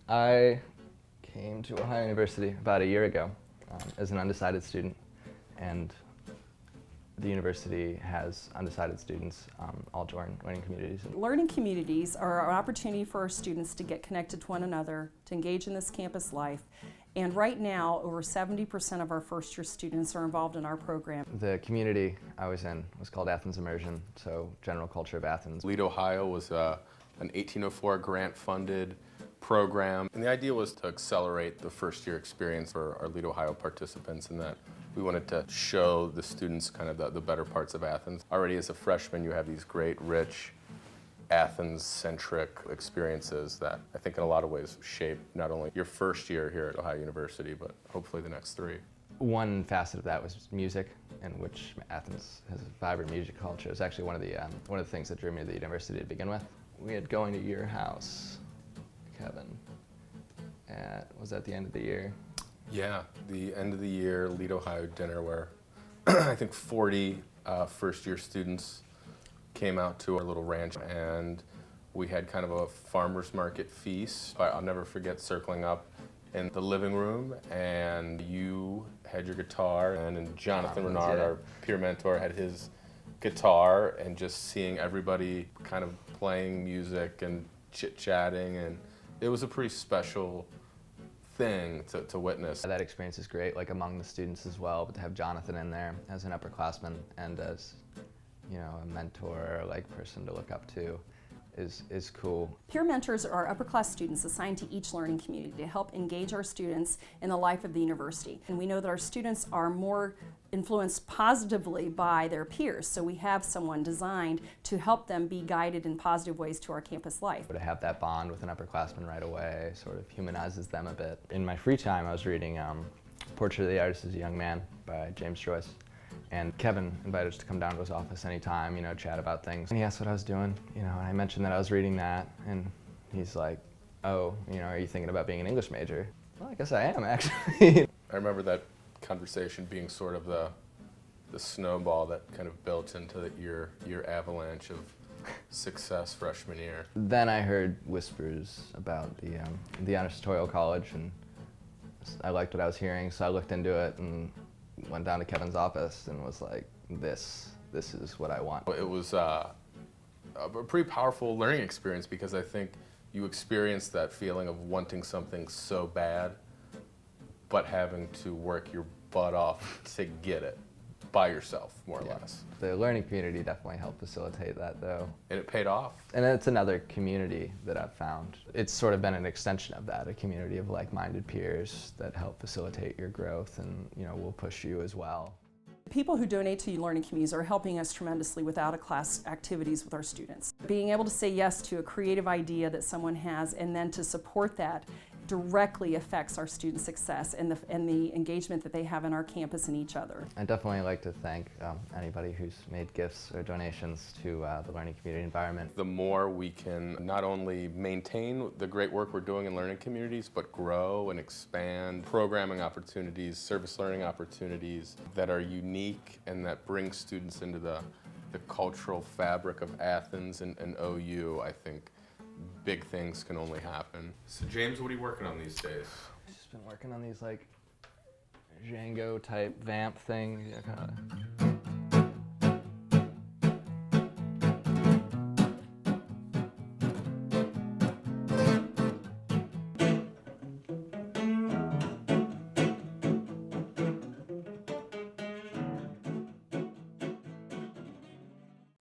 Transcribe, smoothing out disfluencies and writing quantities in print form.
I came to Ohio University about a year ago as an undecided student, and the university has undecided students all join learning communities. Learning communities are an opportunity for our students to get connected to one another, to engage in this campus life. And right now, over 70% of our first-year students are involved in our program. The community I was in was called Athens Immersion, so general culture of Athens. Lead Ohio was an 1804 grant-funded program, and the idea was to accelerate the first-year experience for our Lead Ohio participants, in that we wanted to show the students kind of the better parts of Athens. Already as a freshman, you have these great, rich, Athens-centric experiences that I think in a lot of ways shape not only your first year here at Ohio University, but hopefully the next 3. One facet of that was music, in which Athens has a vibrant music culture. It's actually one of the things that drew me to the university to begin with. We had going to your house, Kevin, was that the end of the year? Yeah, the end of the year Lead Ohio dinner, where I think 40 first-year students came out to our little ranch, and we had kind of a farmer's market feast. I'll never forget circling up in the living room, and you had your guitar, and Jonathan Renard, our peer mentor, had his guitar, and just seeing everybody kind of playing music and chit-chatting, and it was a pretty special thing to witness. That experience is great, like among the students as well, but to have Jonathan in there as an upperclassman and as, you know, a mentor, like person to look up to is cool. Peer mentors are upper class students assigned to each learning community to help engage our students in the life of the university. And we know that our students are more influenced positively by their peers, so we have someone designed to help them be guided in positive ways to our campus life. To have that bond with an upperclassman right away sort of humanizes them a bit. In my free time, I was reading Portrait of the Artist as a Young Man by James Joyce. And Kevin invited us to come down to his office anytime, you know, chat about things. And he asked what I was doing, you know, and I mentioned that I was reading that, and he's like, oh, you know, are you thinking about being an English major? Well, I guess I am, actually. I remember that conversation being sort of the snowball that kind of built into your avalanche of success freshman year. Then I heard whispers about the honors tutorial college, and I liked what I was hearing, so I looked into it and went down to Kevin's office and was like, this is what I want. It was a pretty powerful learning experience, because I think you experience that feeling of wanting something so bad, but having to work your butt off to get it by yourself, more or less. The learning community definitely helped facilitate that, though. And it paid off. And it's another community that I've found. It's sort of been an extension of that, a community of like-minded peers that help facilitate your growth and, you know, will push you as well. People who donate to learning communities are helping us tremendously with out-of-class activities with our students. Being able to say yes to a creative idea that someone has, and then to support that, directly affects our student success and the engagement that they have in our campus and each other. I'd definitely like to thank anybody who's made gifts or donations to the learning community environment. The more we can not only maintain the great work we're doing in learning communities, but grow and expand programming opportunities, service learning opportunities that are unique and that bring students into the cultural fabric of Athens and OU, I think big things can only happen. So James, what are you working on these days? I've just been working on these like Django type vamp things. You know, kinda